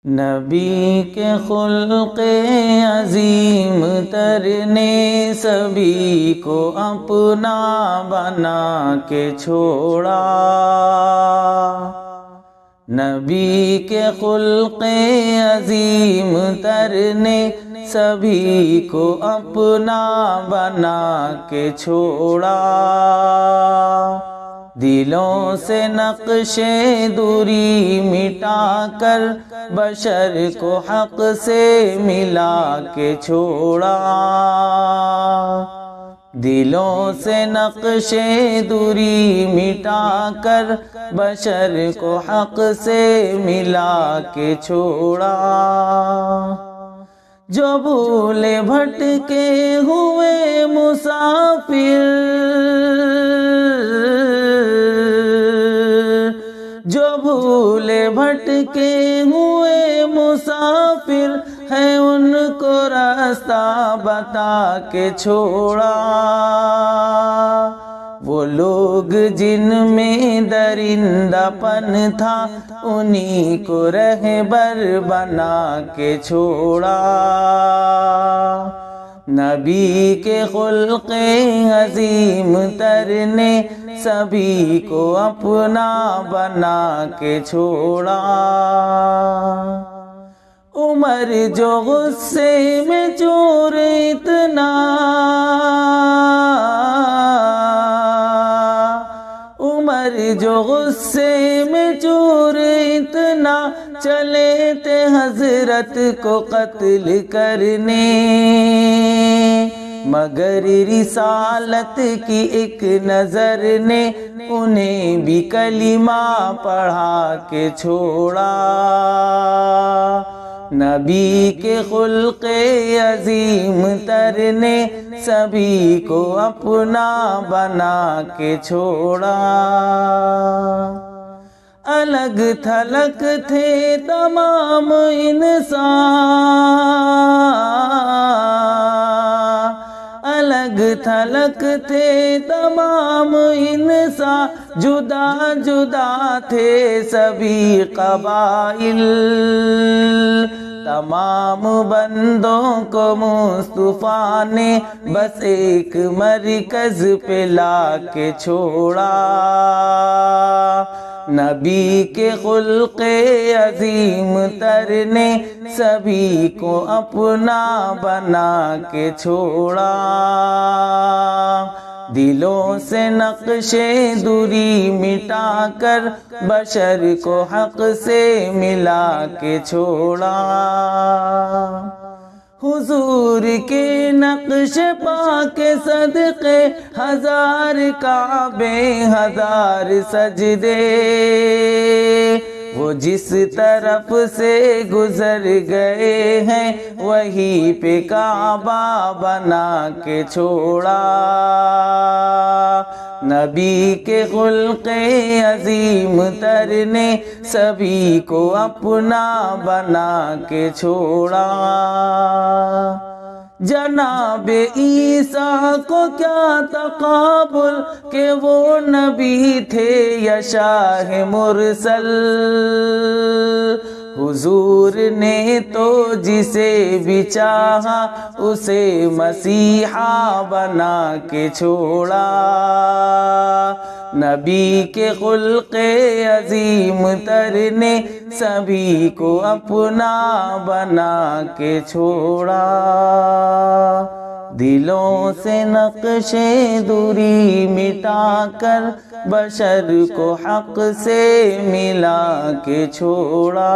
نبی کے خلق عظیم تر نے سبھی کو اپنا بنا کے چھوڑا۔ نبی کے خلق عظیم تر نے سبھی کو اپنا بنا کے چھوڑا۔ دلوں سے نقش دوری مٹا کر بشر کو حق سے ملا کے چھوڑا۔ دلوں سے نقش دوری مٹا کر بشر کو حق سے ملا کے چھوڑا۔ جو بھولے بھٹکے ہوئے مسافر، جو بھولے بھٹکے ہوئے مسافر ہے، ان کو راستہ بتا کے چھوڑا۔ وہ لوگ جن میں درندہ پن تھا، انہی کو رہبر بنا کے چھوڑا۔ نبی کے خلق عظیم تر نے سبھی کو اپنا بنا کے چھوڑا۔ عمر جو غصے میں چور اتنا، عمر جو غصے میں چور اتنا، چلے تھے حضرت کو قتل کرنے، مگر رسالت کی ایک نظر نے انہیں بھی کلمہ پڑھا کے چھوڑا۔ نبی کے خلق عظیم تر نے سبھی کو اپنا بنا کے چھوڑا۔ الگ تھلگ تھے تمام انسان، الگ تھلگ تھے تمام انسان، جدا جدا تھے سبھی قبائل، تمام بندوں کو مصطفیٰ نے بس ایک مرکز پہ لا کے چھوڑا۔ نبی کے خلق عظیم تر نے سبھی کو اپنا بنا کے چھوڑا۔ دلوں سے نقش دوری مٹا کر بشر کو حق سے ملا کے چھوڑا۔ حضور کے نقش پا کے صدقے ہزار کعبے ہزار سجدے، وہ جس طرف سے گزر گئے ہیں وہیں پہ کعبہ بنا کے چھوڑا۔ نبی کے خلق عظیم تر نے سبھی کو اپنا بنا کے چھوڑا۔ جناب عیسیٰ کو کیا تقابل کہ وہ نبی تھے یا شاہ مرسل، حضور نے تو جسے بھی چاہا اسے مسیحا بنا کے چھوڑا۔ نبی کے خلق عظیم تر نے سبھی کو اپنا بنا کے چھوڑا۔ دلوں سے نقش دوری مٹا کر بشر کو حق سے ملا کے چھوڑا۔